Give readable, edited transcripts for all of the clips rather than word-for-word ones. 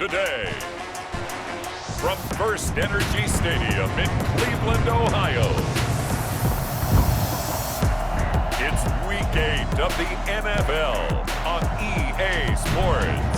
today. From First Energy Stadium in Cleveland, Ohio, it's Week 8 of the NFL on EA Sports.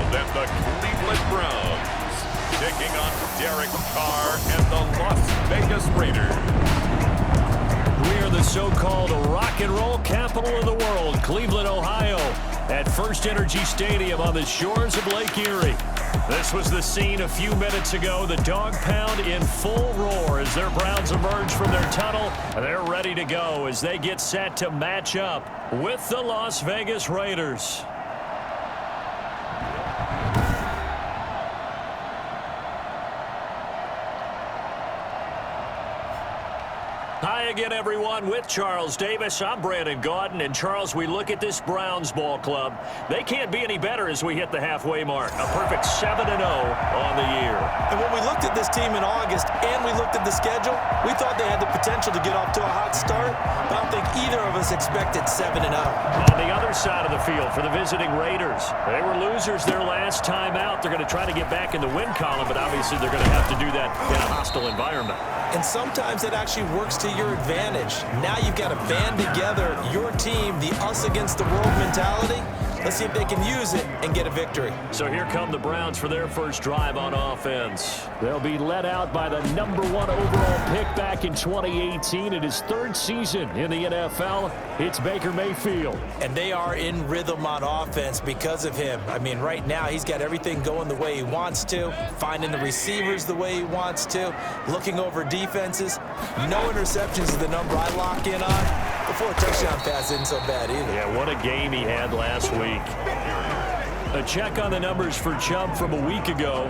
And the Cleveland Browns taking on Derek Carr and the Las Vegas Raiders. We are the so-called rock and roll capital of the world, Cleveland, Ohio, at First Energy Stadium on the shores of Lake Erie. This was the scene a few minutes ago. The dog pound in full roar as their Browns emerge from their tunnel. They're ready to go as they get set to match up with the Las Vegas Raiders. Hi again, everyone. With Charles Davis, I'm Brandon Gaudin. And Charles, we look at this Browns ball club. They can't be any better as we hit the halfway mark. A perfect 7-0 on the year. And when we looked at this team in August and we looked at the schedule, we thought they had the potential to get off to a hot start. But I don't think either of us expected 7-0. On the other side of the field for the visiting Raiders, they were losers their last time out. They're going to try to get back in the win column, but obviously they're going to have to do that in a hostile environment. And sometimes it actually works to your advantage. Now you've got to band together your team, the us against the world mentality. Let's see if they can use it and get a victory. So here come the Browns for their first drive on offense. They'll be led out by the #1 overall pick back in 2018 in his third season in the NFL. It's Baker Mayfield. And they are in rhythm on offense because of him. I mean, right now he's got everything going the way he wants to, finding the receivers the way he wants to, looking over defenses. No interceptions is the number I lock in on. Before a touchdown pass isn't so bad either. Yeah, what a game he had last week. A check on the numbers for Chubb from a week ago.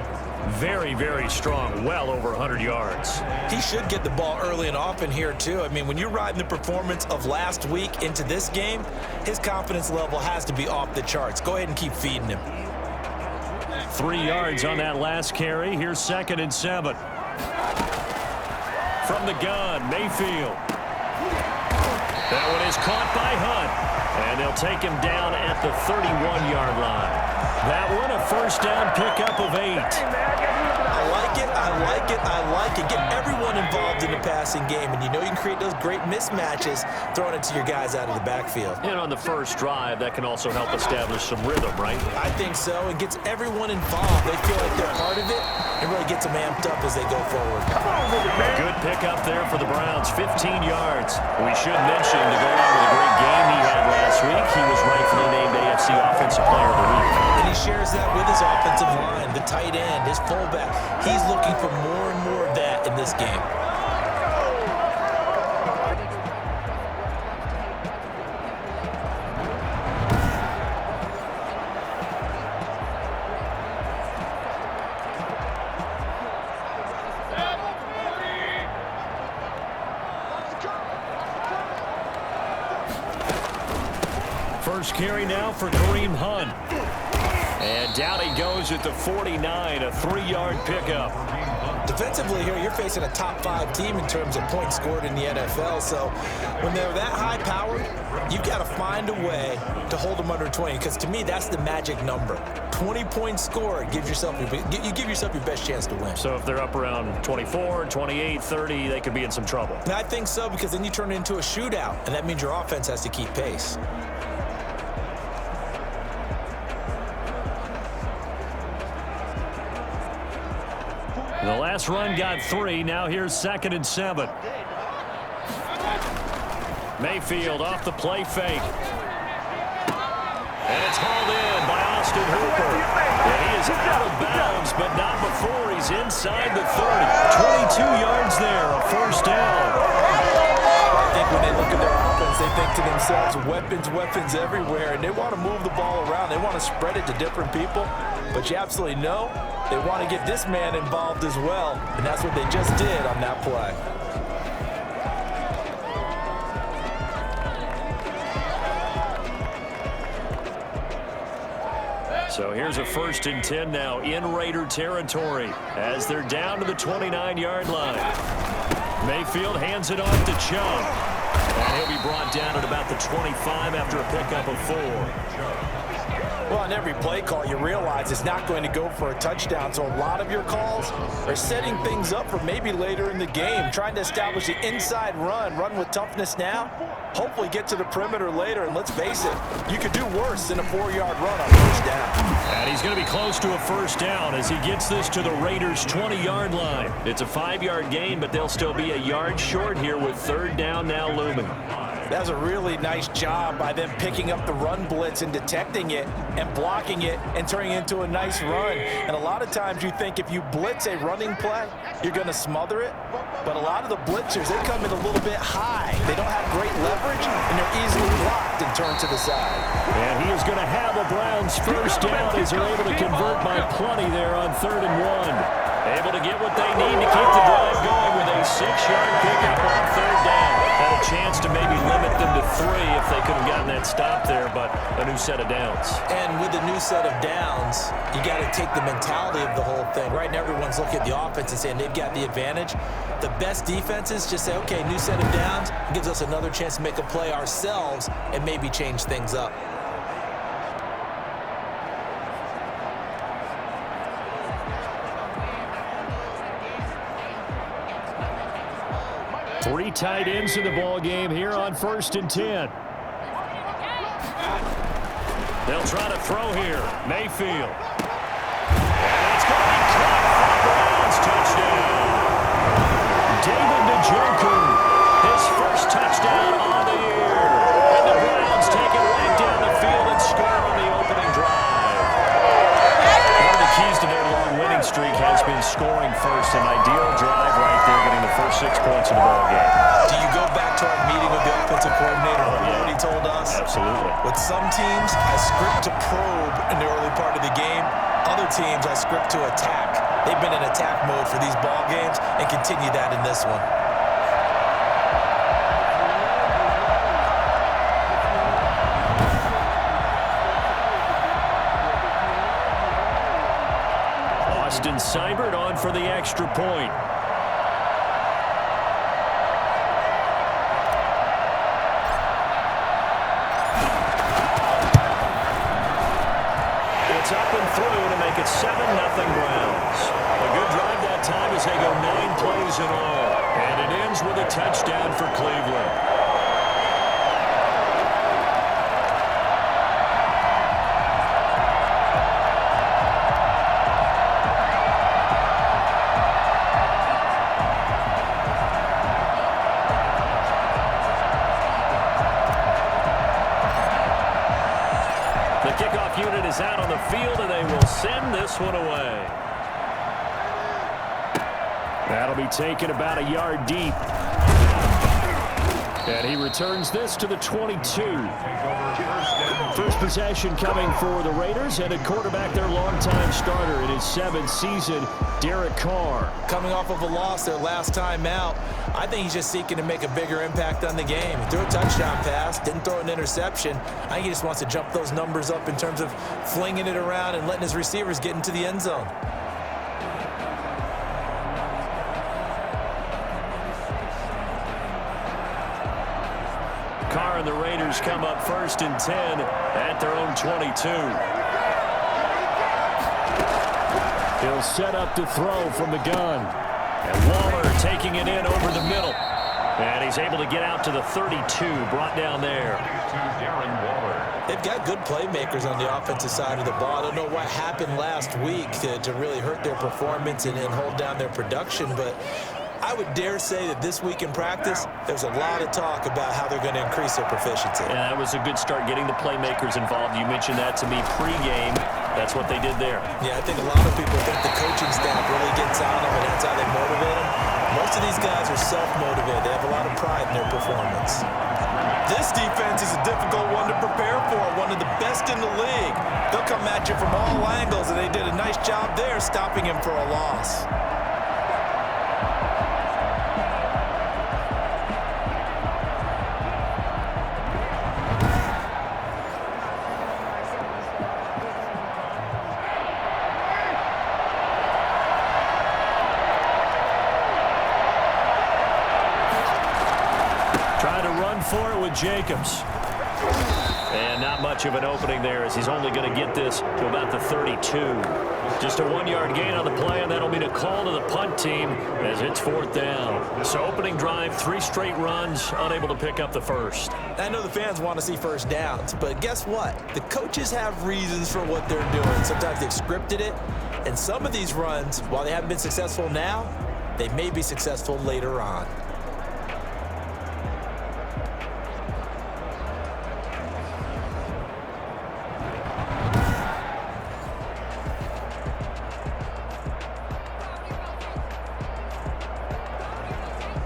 Very, very strong. Well over 100 yards. He should get the ball early and often here, too. I mean, when you're riding the performance of last week into this game, his confidence level has to be off the charts. Go ahead and keep feeding him. 3 yards on that last carry. Here's 2nd and 7. From the gun, Mayfield. That one is caught by Hunt, and they'll take him down at the 31-yard line. That one a first down pickup of 8. I like it, I like it, I like it. Get everyone involved in the passing game, and you know you can create those great mismatches throwing it to your guys out of the backfield. And on the first drive, that can also help establish some rhythm, right? I think so. It gets everyone involved. They feel like they're part of it, and really gets them amped up as they go forward. A good pickup there for the Browns, 15 yards. We should mention, to go on with the great game he had last week, he was rightfully named AFC Offensive Player of the Week. And he shares that with his offensive line, the tight end, his fullback. He's looking for more and more of that in this game. First carry now for Kareem Hunt. And down he goes at the 49, a 3-yard pickup. Defensively here, you're facing a top 5 team in terms of points scored in the NFL. So when they're that high-powered, you've got to find a way to hold them under 20. Because to me, that's the magic number. 20 points scored, you give yourself your best chance to win. So if they're up around 24, 28, 30, they could be in some trouble. And I think so, because then you turn it into a shootout, and that means your offense has to keep pace. The last run got 3. Now here's 2nd and 7. Mayfield off the play fake. And it's hauled in by Austin Hooper. And he is out of bounds, but not before he's inside the 30. 22 yards there, a first down. I think when they look at their offense, they think to themselves, weapons everywhere, and they want to move the ball around. They want to spread it to different people. But you absolutely know they want to get this man involved as well, and that's what they just did on that play. So here's a 1st and 10 now in Raider territory as they're down to the 29-yard line. Mayfield hands it off to Chubb. And he'll be brought down at about the 25 after a pickup of 4. Well, on every play call, you realize it's not going to go for a touchdown. So a lot of your calls are setting things up for maybe later in the game, trying to establish the inside run with toughness now, hopefully get to the perimeter later. And let's face it, you could do worse than a 4-yard run on 1st down. And he's going to be close to a 1st down as he gets this to the Raiders' 20-yard line. It's a 5-yard gain, but they'll still be a yard short here with 3rd down now looming. That was a really nice job by them picking up the run blitz and detecting it and blocking it and turning it into a nice run. And a lot of times you think if you blitz a running play, you're going to smother it. But a lot of the blitzers, they come in a little bit high. They don't have great leverage, and they're easily blocked and turned to the side. And he is going to have a Browns 1st down as they're able to convert by plenty there on 3rd and 1. Able to get what they need to keep the drive going with a 6-yard pickup on 3rd down. Had a chance to maybe limit them to 3 if they could have gotten that stop there, but a new set of downs. And with a new set of downs, you got to take the mentality of the whole thing. Right now, everyone's looking at the offense and saying they've got the advantage. The best defenses just say, okay, new set of downs. It gives us another chance to make a play ourselves and maybe change things up. Three tight ends in the ball game here on 1st and 10. They'll try to throw here. Mayfield. And it's going to be caught for the Browns. Touchdown. David Njoku, his 1st touchdown on the year. And the Browns take it right down the field and score on the opening drive. One of the keys to their long winning streak has been scoring first. An ideal drive right there, getting the first 6 points in the ball game. Do you go back to our meeting with the offensive coordinator? Remember what he told us? Absolutely. With some teams, I script to probe in the early part of the game. Other teams, I script to attack. They've been in attack mode for these ball games and continue that in this one. Austin Seibert on for the extra point. It's up and through to make it 7-0 Browns. A good drive that time as they go 9 plays in all. And it ends with a touchdown for Cleveland. Kickoff unit is out on the field, and they will send this one away. That'll be taken about a yard deep. And he returns this to the 22. First possession coming for the Raiders, and at quarterback their longtime starter in his 7th season, Derek Carr. Coming off of a loss their last time out, I think he's just seeking to make a bigger impact on the game. He threw a touchdown pass, didn't throw an interception. I think he just wants to jump those numbers up in terms of flinging it around and letting his receivers get into the end zone. Carr and the Raiders come up 1st and 10 at their own 22. He'll set up to throw from the gun. And Waller taking it in over the middle. And he's able to get out to the 32, brought down there. They've got good playmakers on the offensive side of the ball. I don't know what happened last week to really hurt their performance and hold down their production, but I would dare say that this week in practice, there's a lot of talk about how they're going to increase their proficiency. Yeah, that was a good start getting the playmakers involved. You mentioned that to me pregame. That's what they did there. Yeah, I think a lot of people think the coaching staff really gets on them, and that's how they motivate them. Most of these guys are self-motivated. They have a lot of pride in their performance. This defense is a difficult one to prepare for, one of the best in the league. They'll come at you from all angles, and they did a nice job there stopping him for a loss. for it with Jacobs. And not much of an opening there as he's only going to get this to about the 32. Just a 1-yard gain on the play, and that'll be a call to the punt team as it's 4th down. So opening drive, 3 straight runs, unable to pick up the first. I know the fans want to see first downs, but guess what? The coaches have reasons for what they're doing. Sometimes they've scripted it, and some of these runs, while they haven't been successful now, they may be successful later on.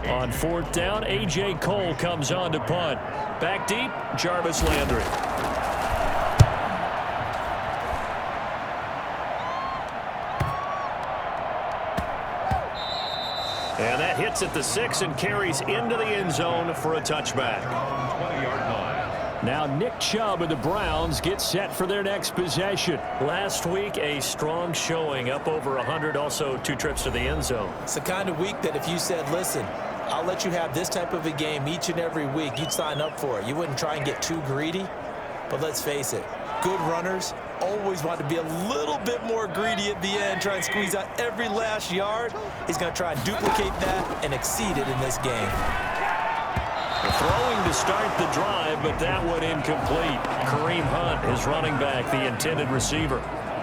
On 4th down, A.J. Cole comes on to punt. Back deep, Jarvis Landry. And that hits at the 6 and carries into the end zone for a touchback. Now Nick Chubb of the Browns gets set for their next possession. Last week, a strong showing, up over 100, also 2 trips to the end zone. It's the kind of week that if you said, listen, I'll let you have this type of a game each and every week, you'd sign up for it. You wouldn't try and get too greedy. But let's face it, good runners always want to be a little bit more greedy at the end, try and squeeze out every last yard. He's going to try and duplicate that and exceed it in this game. Throwing to start the drive, but that one incomplete. Kareem Hunt, his running back, the intended receiver.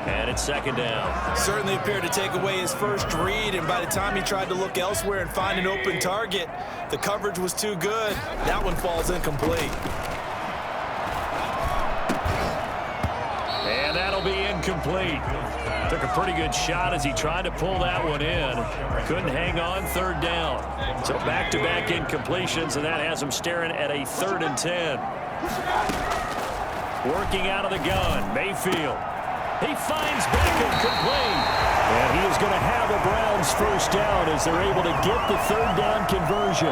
And it's 2nd down. Certainly appeared to take away his first read, and by the time he tried to look elsewhere and find an open target, the coverage was too good. That one falls incomplete. And that'll be incomplete. Took a pretty good shot as he tried to pull that one in. Couldn't hang on, 3rd down. So back-to-back incompletions, and that has him staring at a 3rd and 10. Working out of the gun, Mayfield. He finds Beckham complete. And he is going to have a Browns first down as they're able to get the 3rd down conversion.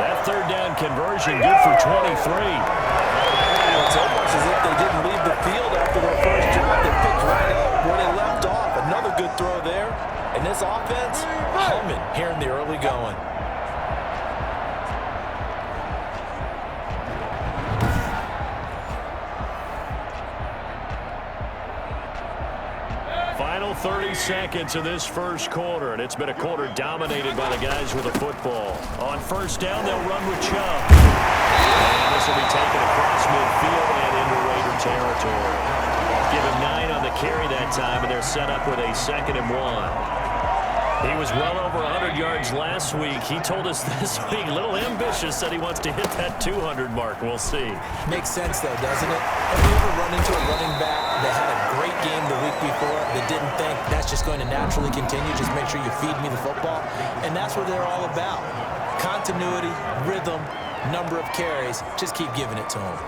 That 3rd down conversion good for 23. It's almost as if they didn't leave the field after their first drive. They picked right up where they left off. Another good throw there. And this offense, humming here in the early going. Final 30 seconds of this first quarter, and it's been a quarter dominated by the guys with the football. On 1st down, they'll run with Chubb. And this will be taken across midfield and into Raider territory. Give him 9 on the carry that time, and they're set up with a 2nd and 1. He was well over 100 yards last week. He told us this week, a little ambitious, said he wants to hit that 200 mark. We'll see. Makes sense, though, doesn't it? Have you ever run into a running back that had a great game the week before that didn't think that's just going to naturally continue, just make sure you feed me the football? And that's what they're all about. Continuity, rhythm, number of carries. Just keep giving it to them.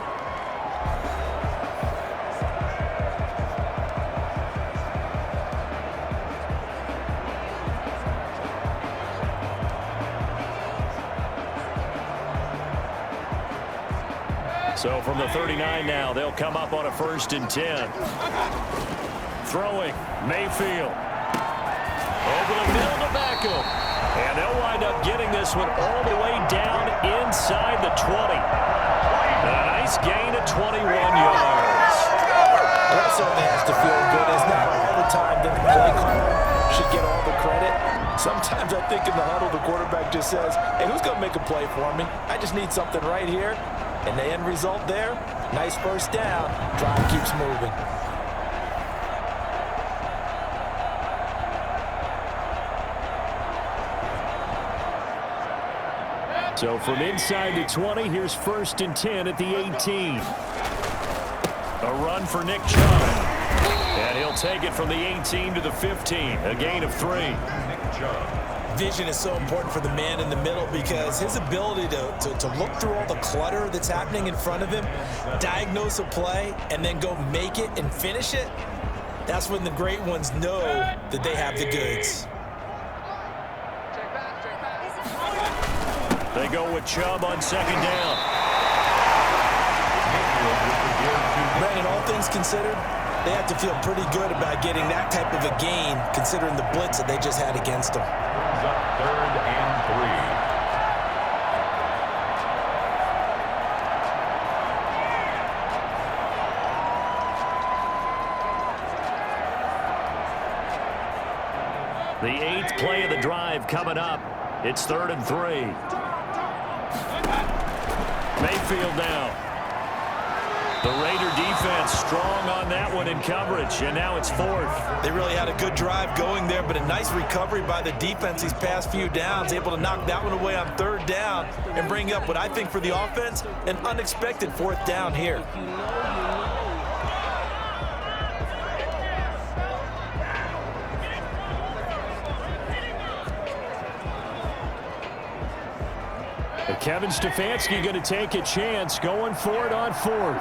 So from the 39 now, they'll come up on a 1st and 10. Throwing, Mayfield. Over the middle to Beckham. And they'll wind up getting this one all the way down inside the 20. And a nice gain of 21 yards. That certainly has to feel good. It's not all the time that the play caller should get all the credit. Sometimes I think in the huddle, the quarterback just says, hey, who's going to make a play for me? I just need something right here. And the end result there, nice first down. Drive keeps moving. So from inside the 20, here's 1st and 10 at the 18. A run for Nick Chubb. And he'll take it from the 18 to the 15. A gain of 3. Nick Chubb. Vision is so important for the man in the middle because his ability to look through all the clutter that's happening in front of him, diagnose a play, and then go make it and finish it, that's when the great ones know that they have the goods. They go with Chubb on 2nd down. Brandon, all things considered, they have to feel pretty good about getting that type of a gain considering the blitz that they just had against them. 3rd and 3. The 8th play of the drive coming up. It's 3rd and 3. Mayfield now. The Raider defense strong on that one in coverage, and now it's 4th. They really had a good drive going there, but a nice recovery by the defense these past few downs, able to knock that one away on 3rd down and bring up what I think for the offense, an unexpected 4th down here. Kevin Stefanski going to take a chance, going for it on 4th.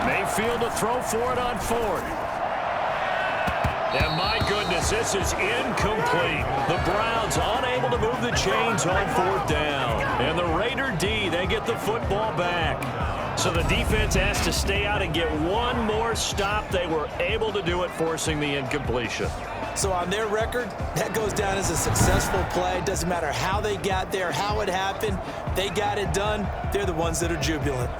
Mayfield to throw for it on 4th. And my goodness, this is incomplete. The Browns unable to move the chains on 4th down. And the Raider D, they get the football back. So the defense has to stay out and get one more stop. They were able to do it, forcing the incompletion. So on their record, that goes down as a successful play. Doesn't matter how they got there, how it happened. They got it done. They're the ones that are jubilant.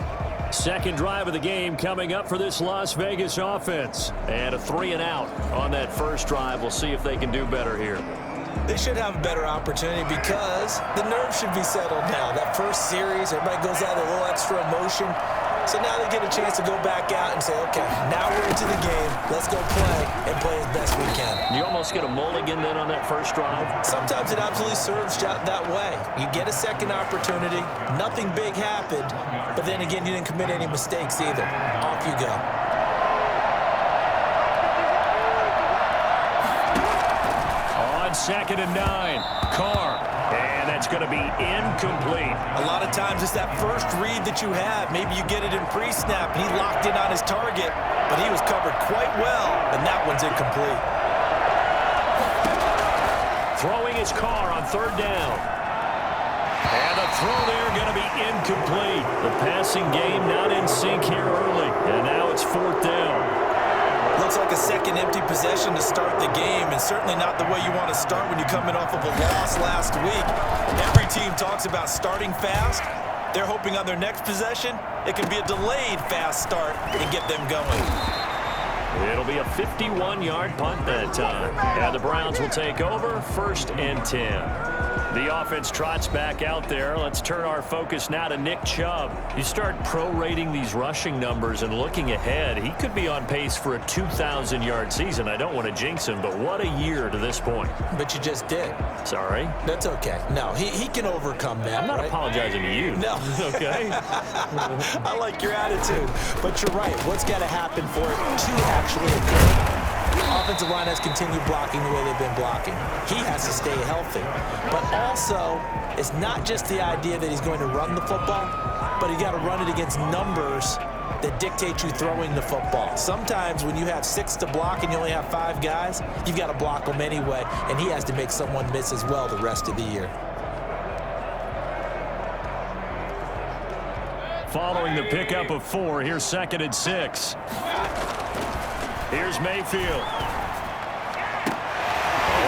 Second drive of the game coming up for this Las Vegas offense. And a 3-and-out on that first drive. We'll see if they can do better here. They should have a better opportunity because the nerves should be settled now. That first series, everybody goes out with a little extra emotion. So now they get a chance to go back out and say, okay, now we're into the game. Let's go play and play as best we can. You almost get a mulligan then on that first drive? Sometimes it absolutely serves that way. You get a second opportunity. Nothing big happened. But then again, you didn't commit any mistakes either. Off you go. On 2nd and 9, Carr. And that's going to be incomplete. A lot of times it's that first read that you have. Maybe you get it in pre-snap, and he locked in on his target, but he was covered quite well, and that one's incomplete. Throwing his Carr on 3rd down. And the throw there going to be incomplete. The passing game not in sync here early, and now it's 4th down. Looks like a second empty possession to start the game, and certainly not the way you want to start when you're coming off of a loss last week. Every team talks about starting fast. They're hoping on their next possession, it can be a delayed fast start and get them going. It'll be a 51-yard punt that time. And the Browns will take over 1st and 10. The offense trots back out there. Let's turn our focus now to Nick Chubb. You start prorating these rushing numbers and looking ahead, he could be on pace for a 2,000-yard season. I don't want to jinx him, but what a year to this point. But you just did. Sorry? That's okay. No, he can overcome that. I'm not apologizing to you. No. Okay? I like your attitude. But you're right. What's got to happen for it to actually occur? The offensive line has continued blocking the way they've been blocking. He has to stay healthy. But also, it's not just the idea that he's going to run the football, but you got to run it against numbers that dictate you throwing the football. Sometimes when you have 6 to block and you only have 5 guys, you've got to block them anyway, and he has to make someone miss as well the rest of the year. Following the pickup of 4, here's 2nd and 6. Here's Mayfield.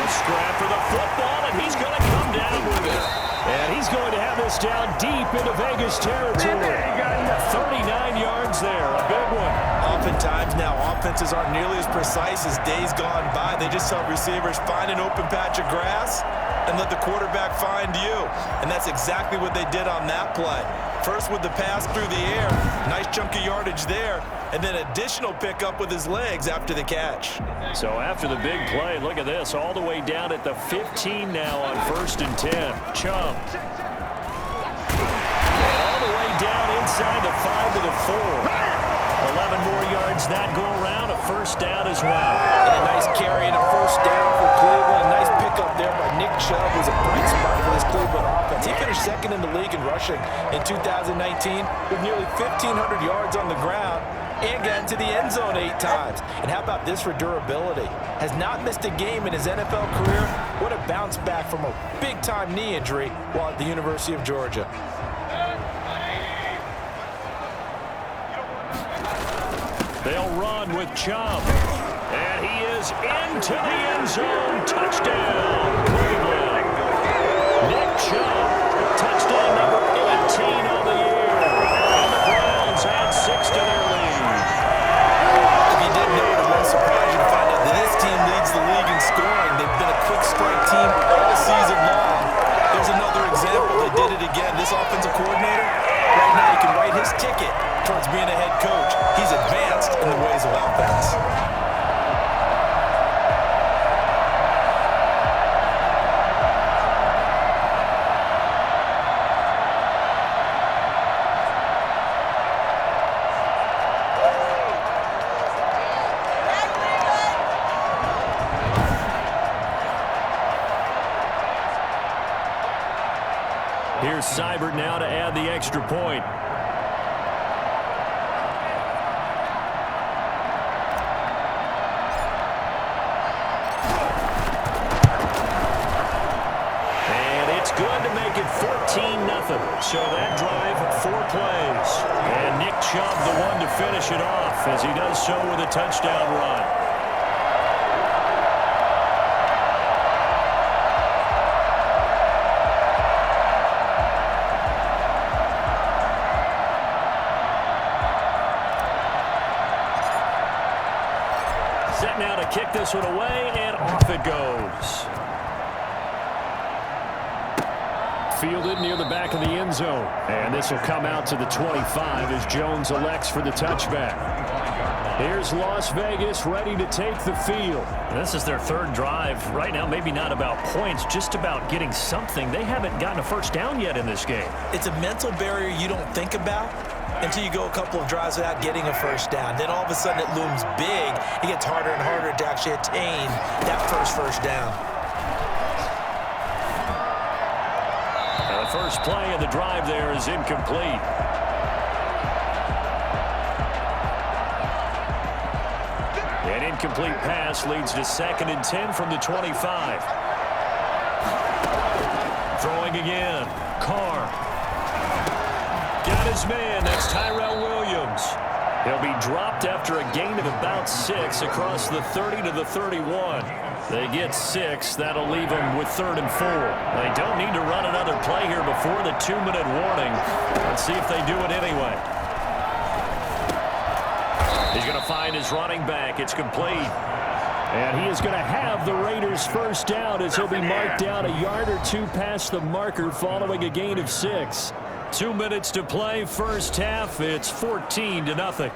Scrap for the football, and he's going to come down with it. And he's going to have this down deep into Vegas territory. 39 yards there, a big one. Oftentimes now, offenses aren't nearly as precise as days gone by. They just tell receivers, find an open patch of grass and let the quarterback find you. And that's exactly what they did on that play. First with the pass through the air, nice chunk of yardage there, and then additional pickup with his legs after the catch. So after the big play, look at this, all the way down at the 15 now on 1st and 10. Chubb. And all the way down inside the 5 to the 4. 11 more yards that go around, a 1st down as well. And a nice carry and a 1st down for Cleveland. A nice pickup there by Nick Chubb, who's a bright spot for this Cleveland offense. He finished 2nd in the league in rushing in 2019 with nearly 1,500 yards on the ground and got into the end zone 8 times. And how about this for durability? Has not missed a game in his NFL career. What a bounce back from a big-time knee injury while at the University of Georgia. They'll run with Chubb. And he is into the end zone. Touchdown, Cleveland. Nick Chubb, touchdown number 18 on the year. And the Browns add 6 to their lead. If you didn't know, it won't surprise you to find out that this team leads the league Here's Seibert now to add the extra point. Good to make it 14-0. So that drive, 4 plays. And Nick Chubb, the one to finish it off, as he does so with a touchdown run. Set now to kick this one away, and off it goes. Fielded near the back of the end zone. And this will come out to the 25 as Jones elects for the touchback. Here's Las Vegas ready to take the field. This is their 3rd drive. Right now, maybe not about points, just about getting something. They haven't gotten a first down yet in this game. It's a mental barrier you don't think about until you go a couple of drives without getting a first down. Then all of a sudden it looms big. It gets harder and harder to actually attain that first down. The first play of the drive there is incomplete. An incomplete pass leads to 2nd and 10 from the 25. Throwing again. Carr. Got his man. That's Tyrell Williams. He'll be dropped after a gain of about 6 across the 30 to the 31. They get 6. That'll leave them with 3rd and 4. They don't need to run another play here before the 2-minute warning. Let's see if they do it anyway. He's going to find his running back. It's complete. And he is going to have the Raiders first down as he'll be marked down a yard or 2 past the marker following a gain of 6. 2 minutes to play, first half. It's 14-0.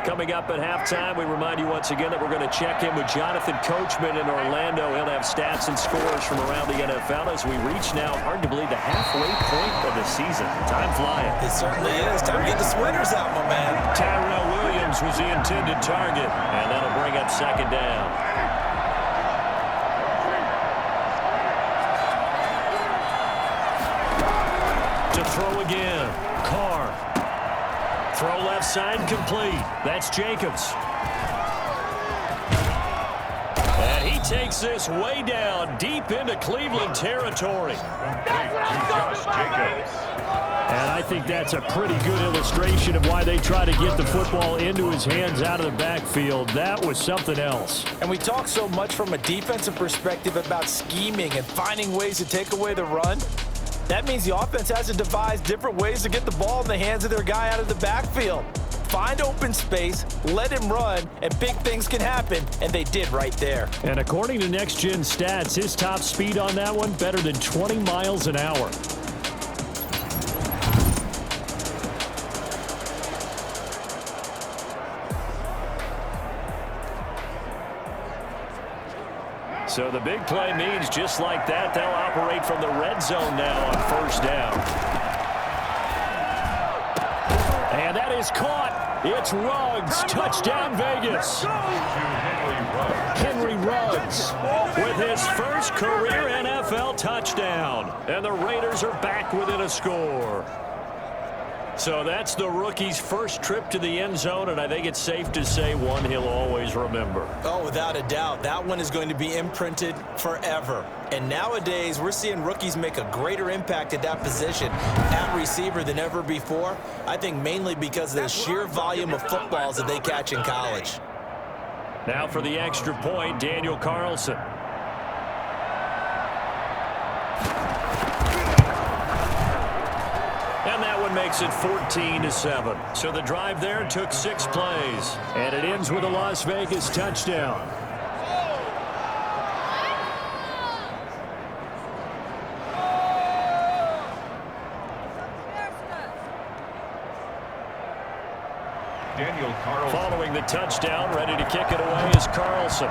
Coming up at halftime, we remind you once again that we're going to check in with Jonathan Coachman in Orlando. He'll have stats and scores from around the NFL as we reach now, hard to believe, the halfway point of the season. Time flying. It certainly is. Time to get the sweaters out, my man. Tyrell Williams was the intended target, and that'll bring up 2nd down. To throw again. Carr. Throw left side complete. That's Jacobs. And he takes this way down deep into Cleveland territory. And I think that's a pretty good illustration of why they try to get the football into his hands out of the backfield. That was something else. And we talk so much from a defensive perspective about scheming and finding ways to take away the run. That means the offense has to devise different ways to get the ball in the hands of their guy out of the backfield. Find open space, let him run, and big things can happen, and they did right there. And according to Next Gen Stats, his top speed on that one, better than 20 miles an hour. So the big play means just like that, they'll operate from the red zone now on first down. And that is caught. It's Ruggs. Touchdown, Vegas. Henry Ruggs with his first career NFL touchdown. And the Raiders are back within a score. So that's the rookie's first trip to the end zone, and I think it's safe to say one he'll always remember. Oh, without a doubt. That one is going to be imprinted forever. And nowadays, we're seeing rookies make a greater impact at that position at receiver than ever before. I think mainly because of the sheer volume of footballs that they catch in college. Now for the extra point, Daniel Carlson. And that one makes it 14-7. So the drive there took 6 plays. And it ends with a Las Vegas touchdown. Daniel Carlson. Following the touchdown, ready to kick it away is Carlson.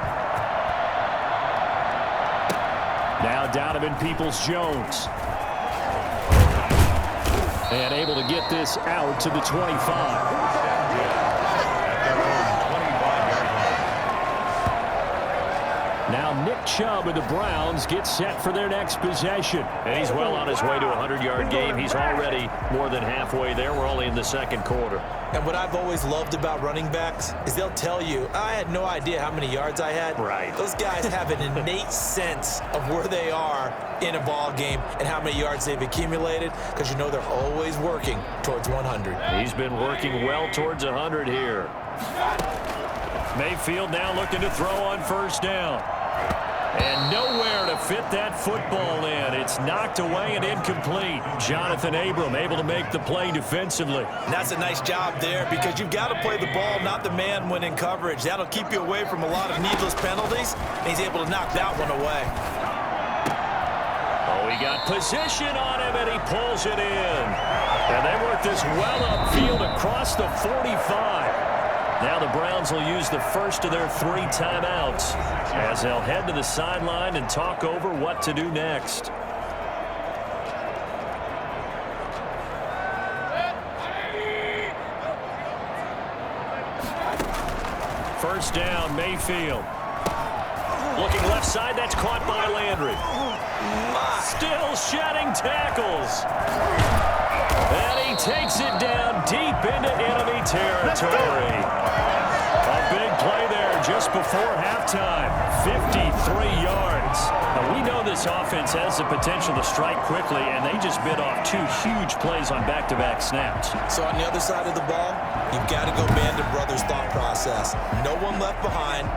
Now Donovan Peoples-Jones. And able to get this out to the 25. Now Nick Chubb of the Browns gets set for their next possession. And he's well on his way to a 100-yard game. He's already more than halfway there. We're only in the second quarter. And what I've always loved about running backs is they'll tell you, I had no idea how many yards I had. Right. Those guys have an innate sense of where they are in a ball game and how many yards they've accumulated, because you know they're always working towards 100. He's been working well towards 100 here. Mayfield now looking to throw on first down. And nowhere to fit that football in. It's knocked away and incomplete. Jonathan Abram able to make the play defensively. And that's a nice job there, because you've got to play the ball, not the man when in coverage. That'll keep you away from a lot of needless penalties, and he's able to knock that one away. Oh, he got position on him, and he pulls it in. And they work this well upfield across the 45. Now the Browns will use the first of their 3 timeouts as they'll head to the sideline and talk over what to do next. First down, Mayfield. Looking left side, that's caught by Landry. Still shedding tackles. And he takes it down deep into enemy territory. A big play there just before halftime. 53 yards. Now, we know this offense has the potential to strike quickly, and they just bit off 2 huge plays on back-to-back snaps. So on the other side of the ball, you've got to go Band of Brothers thought process. No one left behind,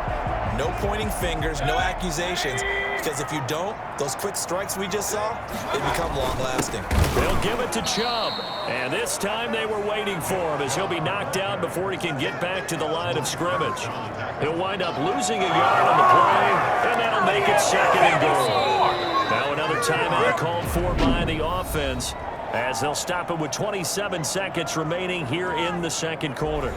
no pointing fingers, no accusations. Because if you don't, those quick strikes we just saw, they become long-lasting. They'll give it to Chubb. And this time they were waiting for him, as he'll be knocked down before he can get back to the line of scrimmage. He'll wind up losing a yard on the play, and that'll make it second and goal. Now another timeout called for by the offense, as they'll stop it with 27 seconds remaining here in the second quarter.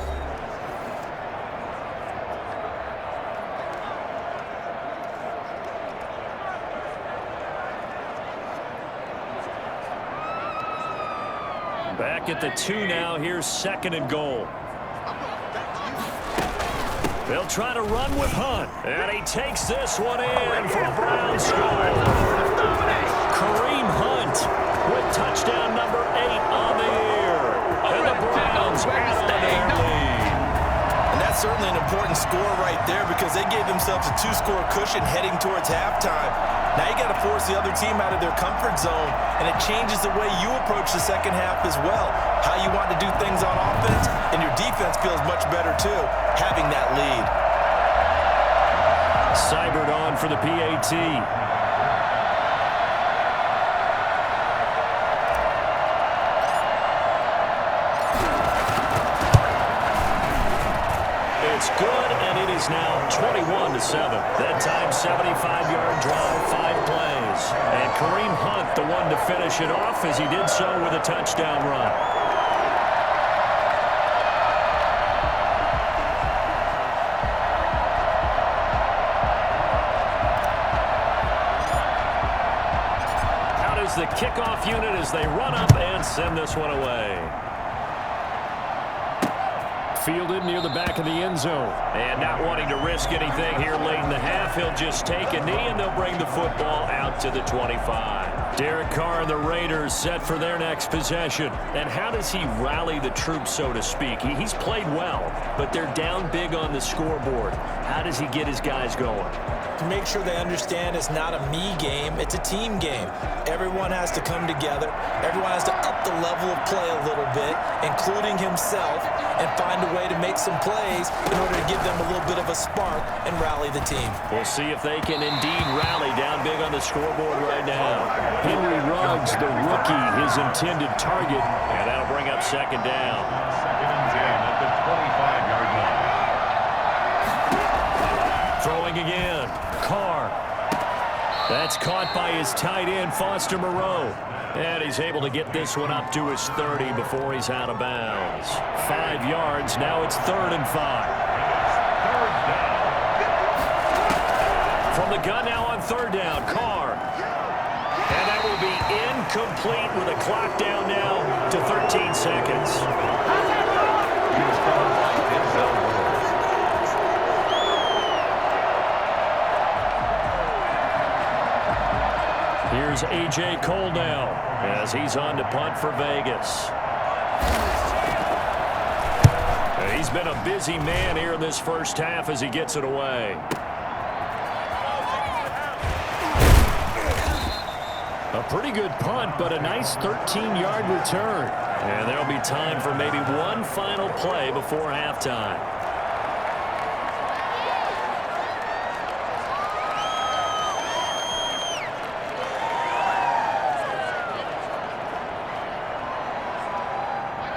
Back at the 2 now. Here's second and goal. They'll try to run with Hunt. And he takes this one in for a Browns score. Kareem Hunt with touchdown number 8 on the year. And the Browns add on their lead. And that's certainly an important score right there, because they gave themselves a 2-score cushion heading towards halftime. Now you got to force the other team out of their comfort zone, and it changes the way you approach the second half as well. How you want to do things on offense, and your defense feels much better too, having that lead. Seibert on for the PAT. It's good, and it is now 21-7. That time, 75-yard drive, 5 plays. And Kareem Hunt, the one to finish it off, as he did so with a touchdown run. Out is the kickoff unit as they run up and send this one away. Fielded near the back of the end zone. And not wanting to risk anything here late in the half, he'll just take a knee, and they'll bring the football out to the 25. Derek Carr and the Raiders set for their next possession. And how does he rally the troops, so to speak? He's played well, but they're down big on the scoreboard. How does he get his guys going? To make sure they understand it's not a me game, it's a team game. Everyone has to come together. Everyone has to up the level of play a little bit, including himself, and find a way to make some plays in order to give them a little bit of a spark and rally the team. We'll see if they can indeed rally down big on the scoreboard right now. Henry Ruggs, the rookie, his intended target. And that'll bring up second down. Second and 10 at the 25-yard line. Throwing again. Carr. That's caught by his tight end, Foster Moreau. And he's able to get this one up to his 30 before he's out of bounds. 5 yards. Now it's 3rd and 5. Third down. From the gun now on 3rd down. Carr. And that will be incomplete with a clock down now to 13 seconds. is A.J. Cole now as he's on to punt for Vegas. He's been a busy man here in this first half as he gets it away. A pretty good punt, but a nice 13-yard return. And there'll be time for maybe one final play before halftime.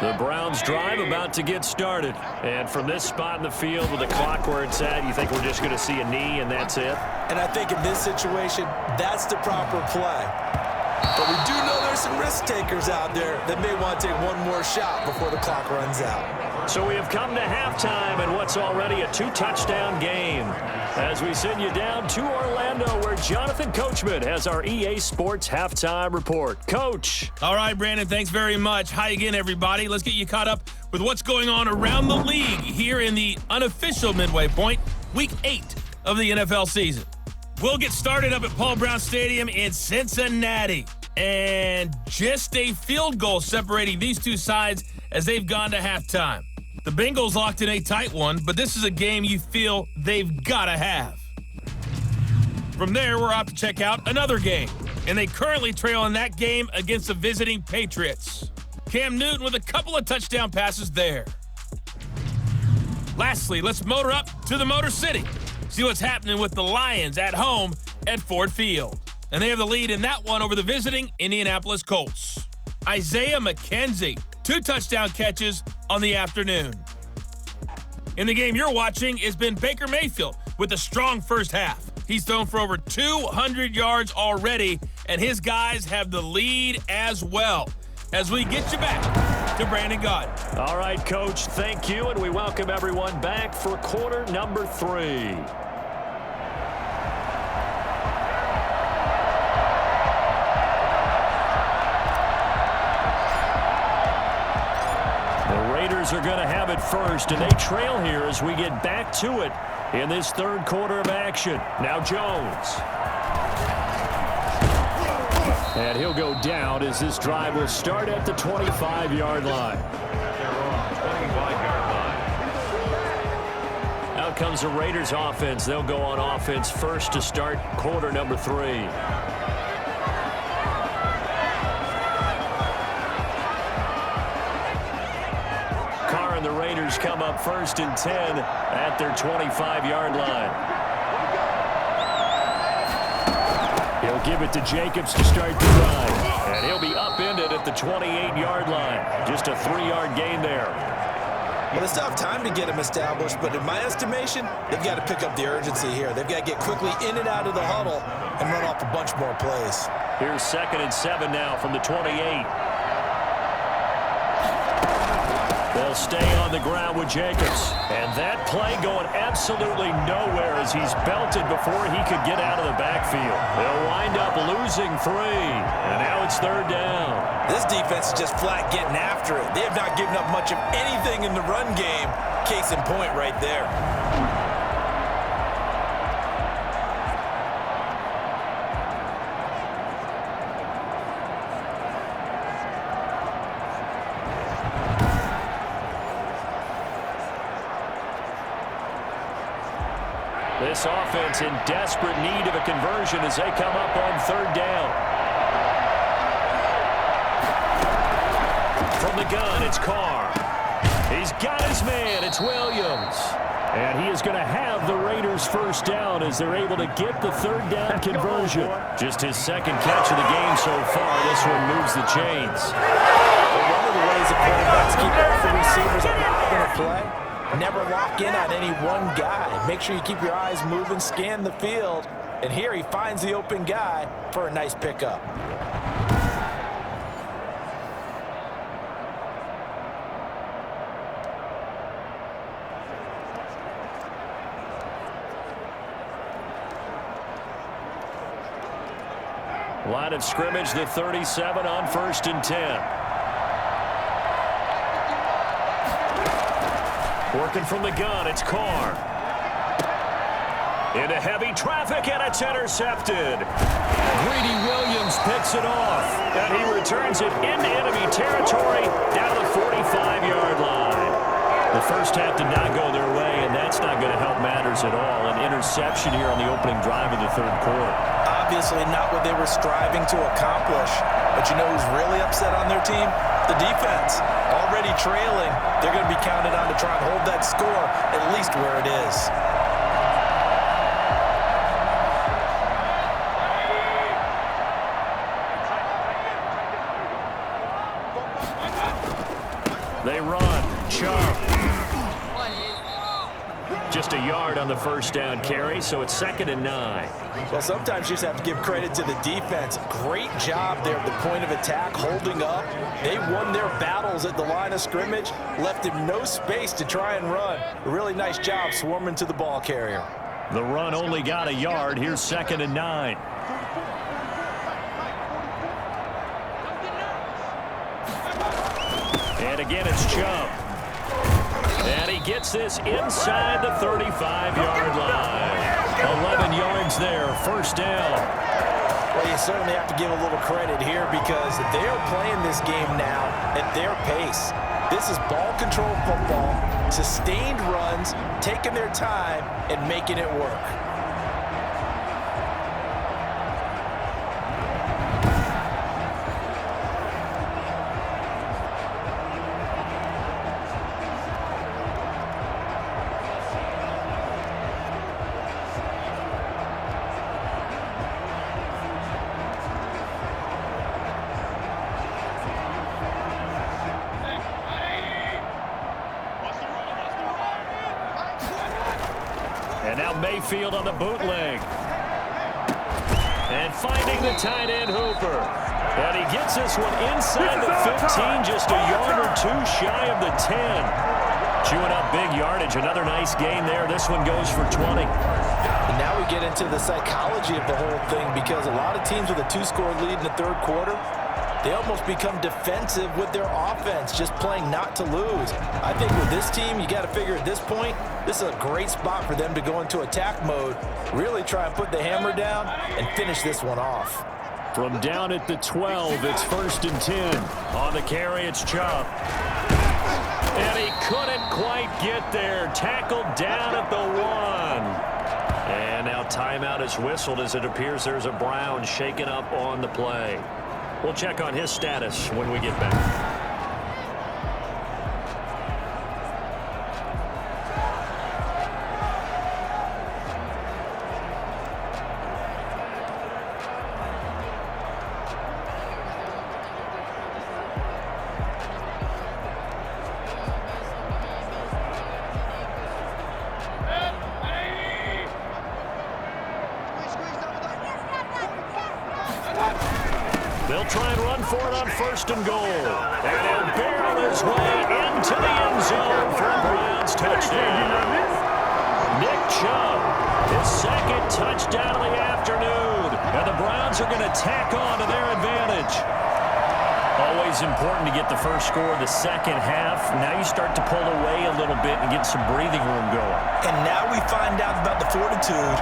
The Browns drive about to get started. And from this spot in the field with the clock where it's at, you think we're just going to see a knee and that's it? And I think in this situation, that's the proper play. But we do know there's some risk takers out there that may want to take one more shot before the clock runs out. So we have come to halftime in what's already a 2-touchdown game. As we send you down to Orlando, where Jonathan Coachman has our EA Sports halftime report. Coach. All right, Brandon, thanks very much. Hi again, everybody. Let's get you caught up with what's going on around the league here in the unofficial midway point, Week 8 of the NFL season. We'll get started up at Paul Brown Stadium in Cincinnati. And just a field goal separating these two sides as they've gone to halftime. The Bengals locked in a tight one, but this is a game you feel they've got to have. From there, we're off to check out another game, and they currently trail in that game against the visiting Patriots. Cam Newton with a couple of touchdown passes there. Lastly, let's motor up to the Motor City. See what's happening with the Lions at home at Ford Field. And they have the lead in that one over the visiting Indianapolis Colts. Isaiah McKenzie, 2 touchdown catches on the afternoon. In the game you're watching has been Baker Mayfield with a strong first half. He's thrown for over 200 yards already, and his guys have the lead as well. As we get you back to Brandon Gaudin. All right, Coach, thank you, and we welcome everyone back for quarter number 3. Are going to have it first, and they trail here as we get back to it in this third quarter of action. Now Jones. And he'll go down as this drive will start at the 25-yard line. Out comes the Raiders offense. They'll go on offense first to start quarter number 3. The Raiders come up 1st and 10 at their 25-yard line. He'll give it to Jacobs to start the drive. And he'll be upended at the 28-yard line. Just a 3-yard gain there. Well, they still have time to get him established, but in my estimation, they've got to pick up the urgency here. They've got to get quickly in and out of the huddle and run off a bunch more plays. Here's 2nd and 7 now from the 28. They'll stay on the ground with Jacobs. And that play going absolutely nowhere as he's belted before he could get out of the backfield. They'll wind up losing 3. And now it's 3rd down. This defense is just flat getting after it. They have not given up much of anything in the run game. Case in point right there. This offense in desperate need of a conversion as they come up on 3rd down. From the gun, it's Carr. He's got his man. It's Williams. And he is going to have the Raiders' first down as they're able to get the 3rd down conversion. Just his 2nd catch of the game so far. This one moves the chains. Well, one of the ways that quarterbacks keep all the receivers alive in a play, never lock in on any one guy. Make sure you keep your eyes moving, scan the field. And here he finds the open guy for a nice pickup. Line of scrimmage, the 37 on 1st and 10. Working from the gun, it's Carr. Into heavy traffic, and it's intercepted. Greedy Williams picks it off, and he returns it into enemy territory down the 45-yard line. The first half did not go their way, and that's not going to help matters at all. An interception here on the opening drive of the third quarter. Obviously not what they were striving to accomplish. But you know who's really upset on their team? The defense. Already trailing, they're going to be counted on to try and hold that score at least where it is. They run. Chubb. Just a yard on the first down carry, so it's 2nd and 9. Well, sometimes you just have to give credit to the defense. Great job there at the point of attack, holding up. They won their battles at the line of scrimmage, left him no space to try and run. A really nice job swarming to the ball carrier. The run only got a yard. Here's 2nd and 9. And again, it's Chubb. And he gets this inside the 35-yard line. 11 yards there, first down. Well, you certainly have to give a little credit here because they are playing this game now at their pace. This is ball control football, sustained runs, taking their time and making it work. And now Mayfield on the bootleg. And finding the tight end Hooper. And he gets this one inside the 15, just a yard or two shy of the 10. Chewing up big yardage. Another nice gain there. This one goes for 20. And now we get into the psychology of the whole thing because a lot of teams with a 2-score lead in the third quarter, they almost become defensive with their offense, just playing not to lose. I think with this team, you got to figure at this point, this is a great spot for them to go into attack mode, really try and put the hammer down and finish this one off. From down at the 12, it's 1st and 10. On the carry, it's Chubb. And he couldn't quite get there. Tackled down at the 1. And now timeout is whistled as it appears there's a Brown shaken up on the play. We'll check on his status when we get back. They'll try and run for it on 1st and goal. And he'll barrel his way into the end zone for a Browns touchdown. Nick Chubb, his 2nd touchdown of the afternoon. And the Browns are going to tack on to their advantage. Always important to get the first score of the second half. Now you start to pull away a little bit and get some breathing room going. And now we find out about the fortitude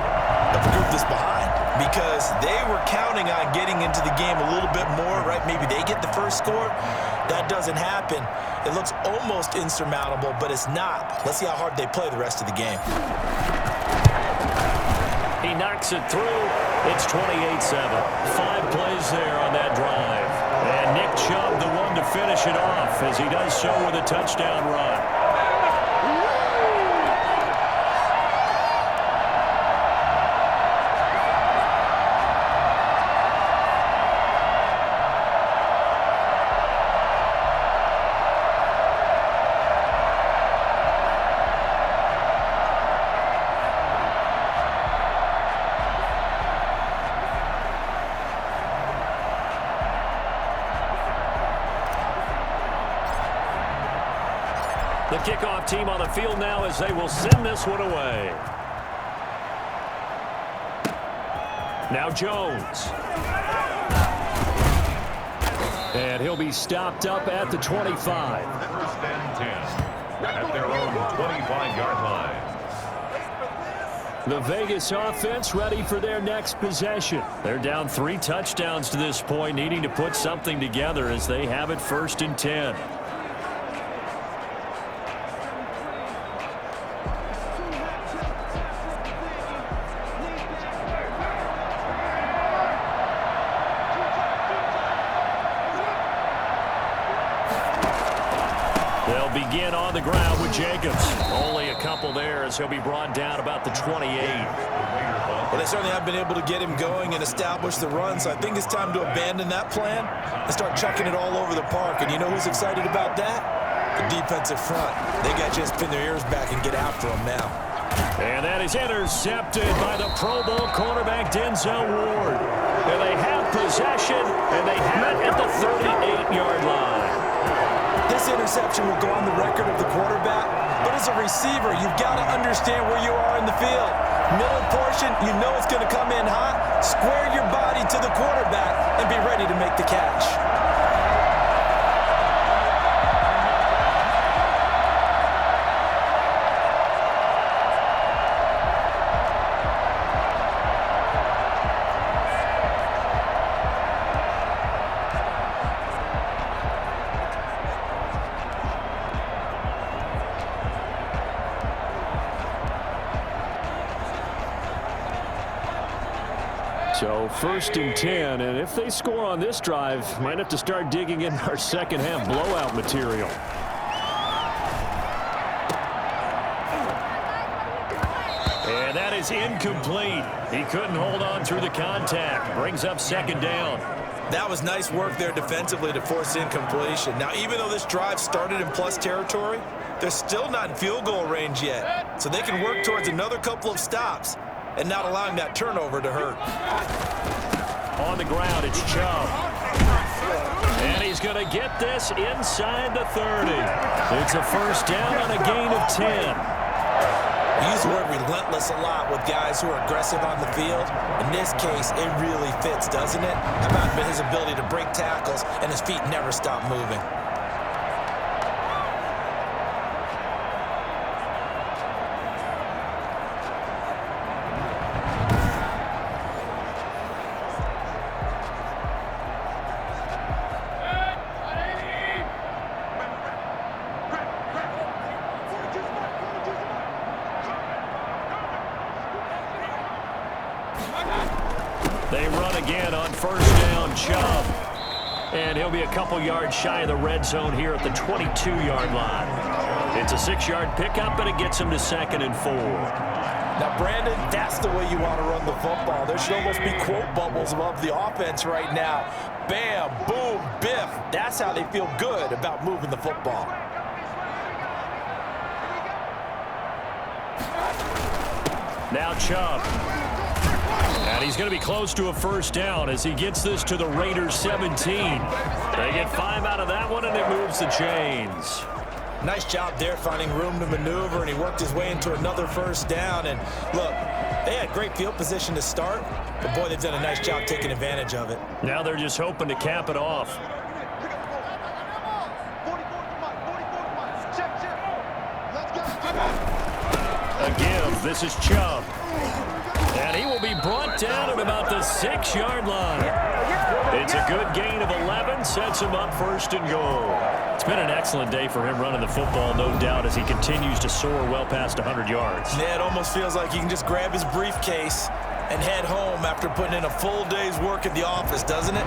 of the group that's behind because they were counting on getting into the game a little bit more, right? Maybe they get the first score. That doesn't happen. It looks almost insurmountable, but it's not. Let's see how hard they play the rest of the game. He knocks it through. It's 28-7. 5 plays there on that drive. And Nick Chubb, the one to finish it off, as he does so with a touchdown run. The kickoff team on the field now as they will send this one away. Now Jones. And he'll be stopped up at the 25. 1st and 10 at their own 25-yard line. The Vegas offense ready for their next possession. They're down 3 touchdowns to this point, needing to put something together as they have it 1st and 10. They'll begin on the ground with Jacobs. Only a couple there as he'll be brought down about the 28. Well, they certainly have been able to get him going and establish the run, so I think it's time to abandon that plan and start chucking it all over the park. And you know who's excited about that? The defensive front. They got to just pin their ears back and get after him now. And that is intercepted by the Pro Bowl cornerback Denzel Ward. And they have possession, and they have it at the 38-yard line. This interception will go on the record of the quarterback, but as a receiver, you've got to understand where you are in the field. Middle portion, you know it's going to come in hot. Square your body to the quarterback and be ready to make the catch. So 1st and 10, and if they score on this drive, might have to start digging in our second half blowout material. And that is incomplete. He couldn't hold on through the contact. Brings up 2nd down. That was nice work there defensively to force incompletion. Now, even though this drive started in plus territory, they're still not in field goal range yet. So they can work towards another couple of stops and not allowing that turnover to hurt. On the ground, it's Chubb. And he's going to get this inside the 30. It's a 1st down on a gain of 10. We use the word relentless a lot with guys who are aggressive on the field. In this case, it really fits, doesn't it? How about his ability to break tackles and his feet never stop moving? They run again on 1st down, Chubb. And he'll be a couple yards shy of the red zone here at the 22-yard line. It's a 6-yard pickup, and it gets him to 2nd and 4. Now, Brandon, that's the way you want to run the football. There should almost be quote bubbles above the offense right now. Bam, boom, biff. That's how they feel good about moving the football. Now Chubb. And he's going to be close to a 1st down as he gets this to the Raiders 17. They get 5 out of that one, and it moves the chains. Nice job there finding room to maneuver, and he worked his way into another 1st down. And look, they had great field position to start, but boy, they've done a nice job taking advantage of it. Now they're just hoping to cap it off. A give. This is Chubb. And he will be brought down at about the 6-yard line. It's a good gain of 11, sets him up 1st and goal. It's been an excellent day for him running the football, no doubt, as he continues to soar well past 100 yards. Yeah, it almost feels like he can just grab his briefcase and head home after putting in a full day's work at the office, doesn't it?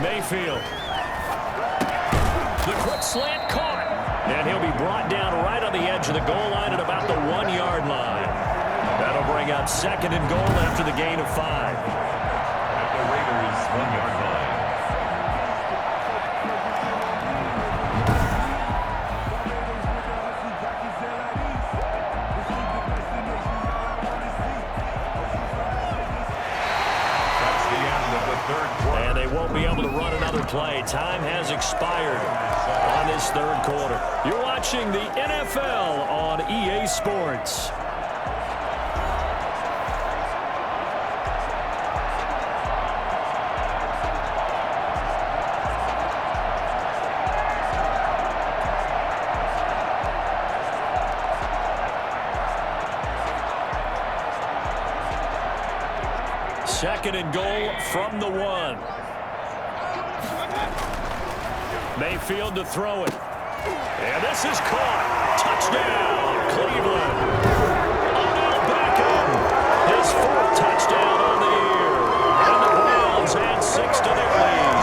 Mayfield. The quick slant caught. And he'll be brought down right on the edge of the goal line at about the 1-yard line. That'll bring out 2nd and goal after the gain of 5. At the Raiders' 1-yard line. That's the end of the 3rd quarter. And they won't be able to run another play. Time has expired on this 3rd quarter. You're watching the NFL on EA Sports. 2nd and goal from the 1. Mayfield to throw it. And this is caught. Touchdown, Cleveland. Odell Beckham, his 4th touchdown on the year. And the Browns add 6 to their lead.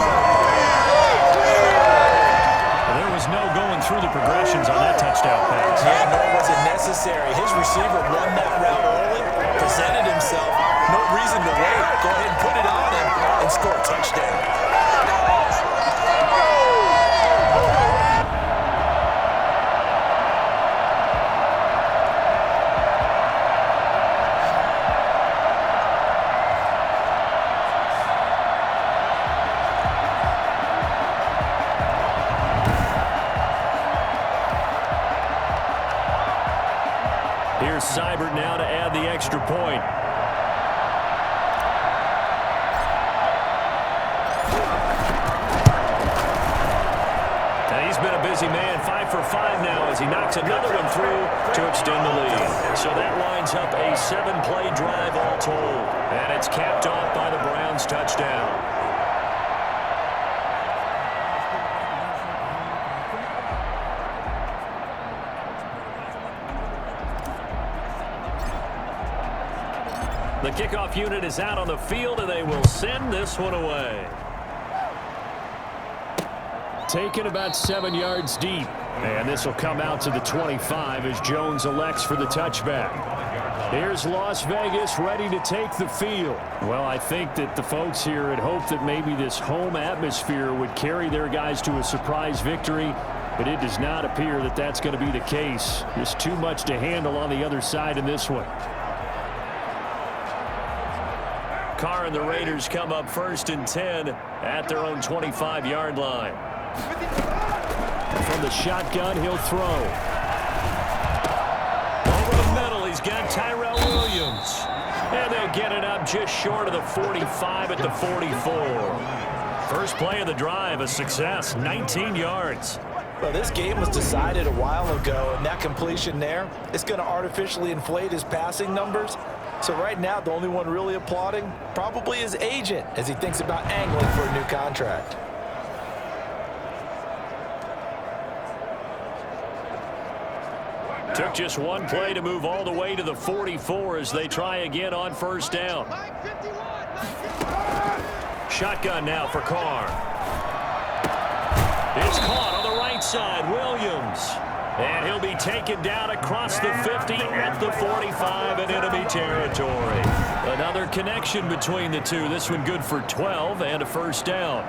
Well, there was no going through the progressions on that touchdown pass. Yeah, nor was it necessary. His receiver won that route early, presented himself. No reason to wait. Go ahead and put it on him and score a touchdown. Here's Seibert now to add the extra point. And he's been a busy man, 5 for 5 now as he knocks another one through to extend the lead. So that winds up a 7-play drive all told. And it's capped off by the Browns' touchdown. The kickoff unit is out on the field, and they will send this one away. Taken about 7 yards deep. And this will come out to the 25 as Jones elects for the touchback. Here's Las Vegas ready to take the field. Well, I think that the folks here had hoped that maybe this home atmosphere would carry their guys to a surprise victory, but it does not appear that that's going to be the case. There's too much to handle on the other side in this one. Carr and the Raiders come up 1st and 10 at their own 25-yard line. From the shotgun, he'll throw. Over the middle, he's got Tyrell Williams. And they'll get it up just short of the 45 at the 44. First play of the drive, a success, 19 yards. Well, this game was decided a while ago, and that completion there, it's going to artificially inflate his passing numbers. So right now, the only one really applauding probably his agent as he thinks about angling for a new contract. Took just one play to move all the way to the 44 as they try again on 1st down. Shotgun now for Carr. It's caught on the right side, Williams. And he'll be taken down across the 50 at the 45 in enemy territory. Another connection between the two. This one good for 12 and a 1st down.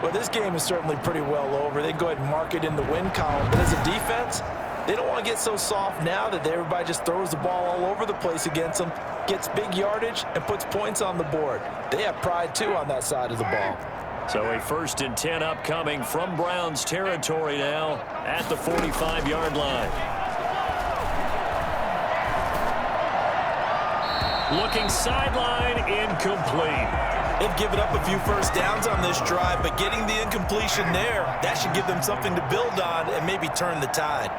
Well, this game is certainly pretty well over. They can go ahead and mark it in the win column. But as a defense, they don't want to get so soft now that everybody just throws the ball all over the place against them, gets big yardage, and puts points on the board. They have pride, too, on that side of the ball. So a 1st and 10 upcoming from Browns territory now at the 45-yard line. Looking sideline, incomplete. They've given up a few 1st downs on this drive, but getting the incompletion there, that should give them something to build on and maybe turn the tide.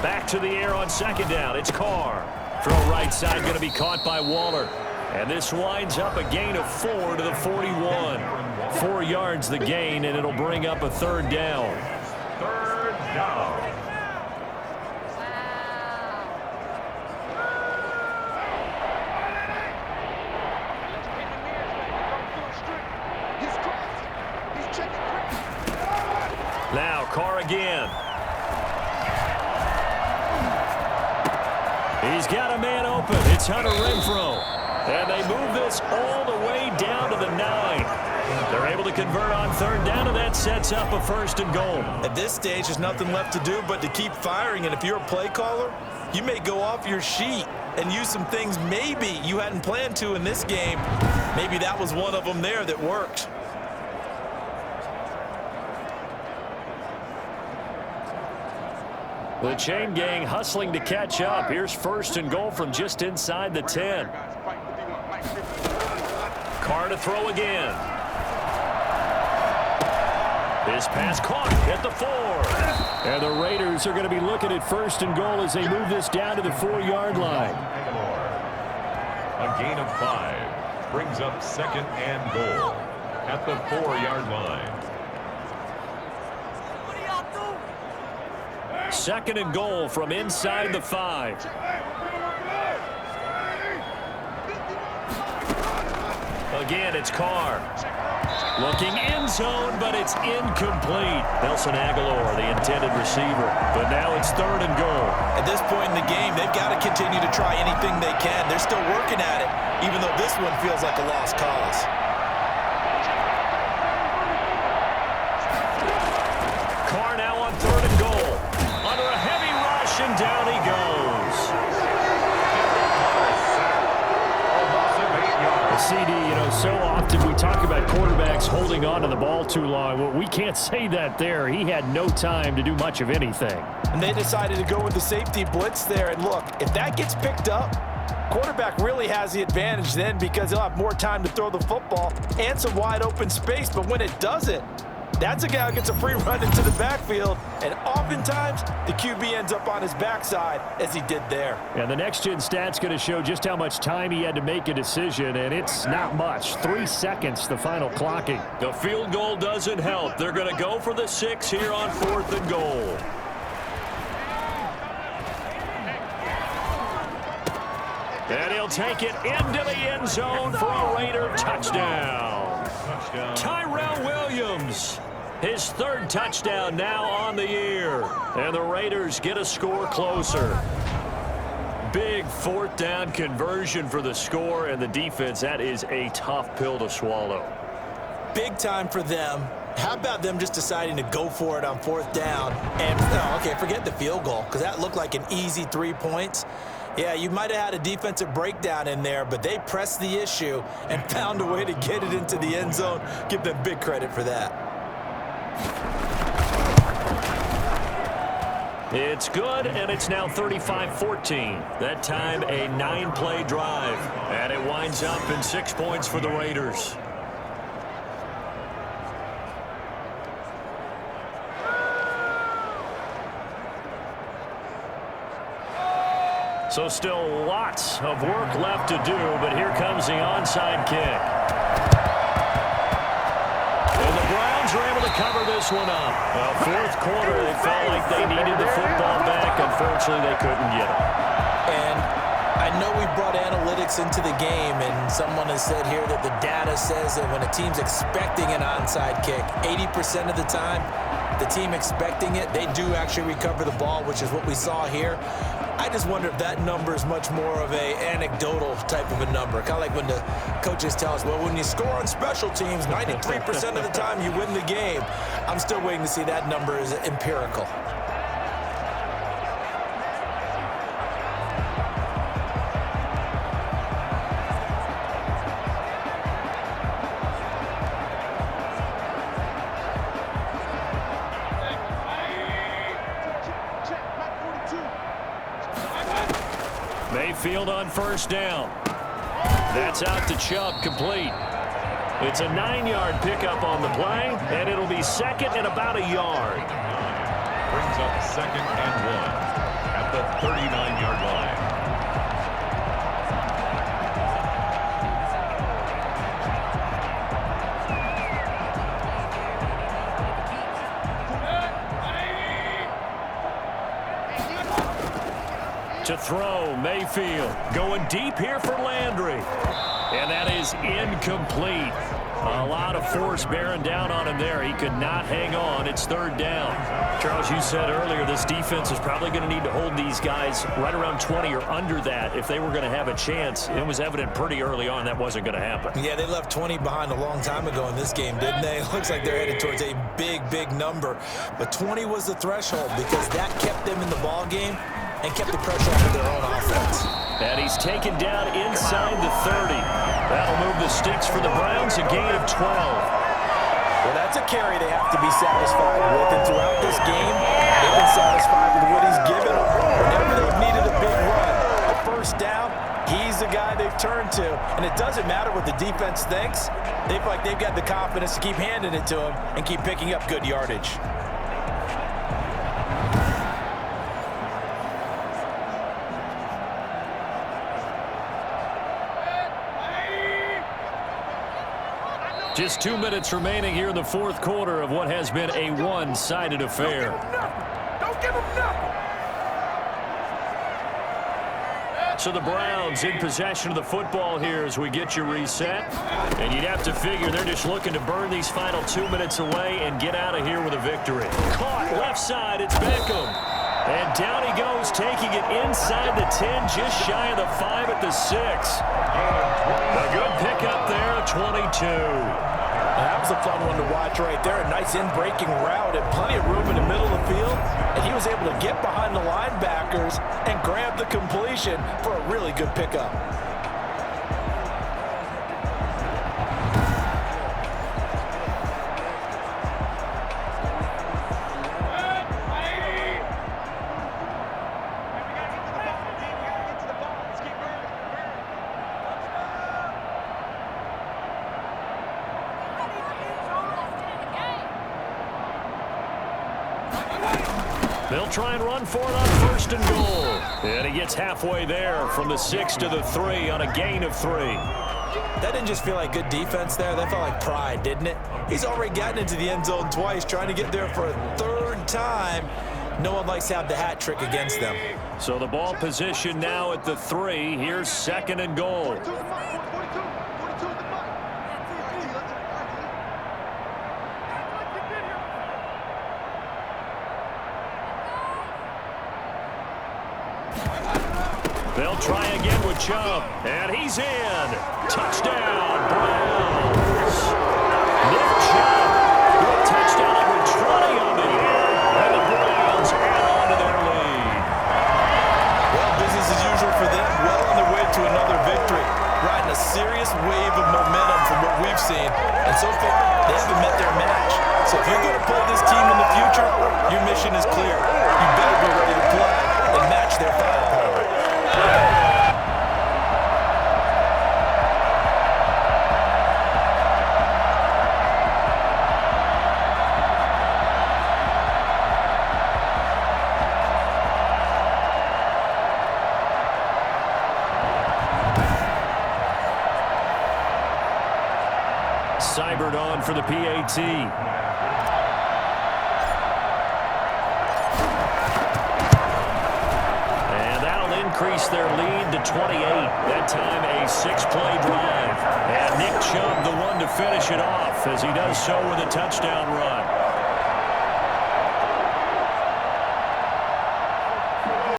Back to the air on 2nd down. It's Carr. Throw right side going to be caught by Waller. And this winds up a gain of 4 to the 41. 4 yards the gain, and it'll bring up a 3rd down. 3rd down. Now Carr again. He's got a man open. It's Hunter Renfrow. And they move this all the way down to the 9. They're able to convert on 3rd down, and that sets up a 1st and goal. At this stage, there's nothing left to do but to keep firing. And if you're a play caller, you may go off your sheet and use some things maybe you hadn't planned to in this game. Maybe that was one of them there that worked. The chain gang hustling to catch up. Here's 1st and goal from just inside the 10. Carr to throw again. His pass caught at the 4. And the Raiders are going to be looking at 1st and goal as they move this down to the 4-yard line. A gain of 5 brings up 2nd and goal at the 4-yard line. 2nd and goal from inside the 5. Again, it's Carr. Looking end zone, but it's incomplete. Nelson Aguilar, the intended receiver. But now it's 3rd and goal. At this point in the game, they've got to continue to try anything they can. They're still working at it, even though this one feels like a lost cause. Carr now on 3rd and goal. Under a heavy rush, and down he goes. CD, so often we talk about quarterbacks holding on to the ball too long. Well, we can't say that there. He had no time to do much of anything. And they decided to go with the safety blitz there. And look, if that gets picked up, quarterback really has the advantage then because he'll have more time to throw the football and some wide open space. But when it doesn't, that's a guy who gets a free run into the backfield, and oftentimes the QB ends up on his backside as he did there. And the next-gen stat's going to show just how much time he had to make a decision, and it's not much. 3 seconds, the final clocking. The field goal doesn't help. They're going to go for the 6 here on 4th and goal. And he'll take it into the end zone for a Raider touchdown. Tyrell Williams, his 3rd touchdown now on the year. And the Raiders get a score closer. Big 4th down conversion for the score, and the defense, that is a tough pill to swallow. Big time for them. How about them just deciding to go for it on 4th down? And, okay, forget the field goal, because that looked like an easy 3 points. Yeah, you might have had a defensive breakdown in there, but they pressed the issue and found a way to get it into the end zone. Give them big credit for that. It's good, and it's now 35-14. That time a 9-play drive, and it winds up in 6 points for the Raiders. So still lots of work left to do, but here comes the onside kick. And the Browns are able to cover this one up. Well, 4th quarter, they felt like they needed the football back. Unfortunately, they couldn't get it. And I know we brought analytics into the game, and someone has said here that the data says that when a team's expecting an onside kick, 80% of the time, the team expecting it, they do actually recover the ball, which is what we saw here. I just wonder if that number is much more of a anecdotal type of a number. Kind of like when the coaches tell us, well, when you score on special teams, 93% of the time you win the game. I'm still waiting to see that number is empirical. Mayfield on 1st down. That's out to Chubb, complete. It's a 9-yard pickup on the play, and it'll be 2nd and about a yard. Brings up 2nd and 1 at the 39-yard line. To throw, Mayfield going deep here for Landry. And that is incomplete. A lot of force bearing down on him there. He could not hang on. It's 3rd down. Charles, you said earlier this defense is probably going to need to hold these guys right around 20 or under that if they were going to have a chance. It was evident pretty early on that wasn't going to happen. Yeah, they left 20 behind a long time ago in this game, didn't they? It looks like they're headed towards a big, big number. But 20 was the threshold because that kept them in the ball game and kept the pressure off of their own offense. And he's taken down inside the 30. That'll move the sticks for the Browns, a gain of 12. Well, that's a carry they have to be satisfied with. And throughout this game, they've been satisfied with what he's given them. Whenever they've needed a big run, a 1st down, he's the guy they've turned to. And it doesn't matter what the defense thinks. They feel like they've got the confidence to keep handing it to him and keep picking up good yardage. Just 2 minutes remaining here in the fourth quarter of what has been a one-sided affair. Don't give him nothing. So the Browns in possession of the football here as we get you reset. And you'd have to figure they're just looking to burn these final 2 minutes away and get out of here with a victory. Caught left side, it's Beckham. And down he goes, taking it inside the 10, just shy of the 5 at the 6. A good pickup there, 22. That was a fun one to watch right there. A nice in-breaking route and plenty of room in the middle of the field. And he was able to get behind the linebackers and grab the completion for a really good pickup. They'll try and run for it on first and goal. And he gets halfway there from the 6 to the 3 on a gain of 3. That didn't just feel like good defense there. That felt like pride, didn't it? He's already gotten into the end zone twice, trying to get there for a third time. No one likes to have the hat trick against them. So the ball position now at the 3. Here's second and goal. They'll try again with Chubb, and he's in. Touchdown, Browns. Nick Chubb with a touchdown number 20 on the year, and the Browns add on to their lead. Well, business as usual for them. Well on their way to another victory. Riding a serious wave of momentum from what we've seen. And so far, they haven't met their match. So if you're going to play this team in the future, your mission is clear. You better be ready to play and match their firepower. Cybert on for the PAT. And that'll increase their lead to 28. That time a 6-play drive. And Nick Chubb the one to finish it off as he does so with a touchdown run.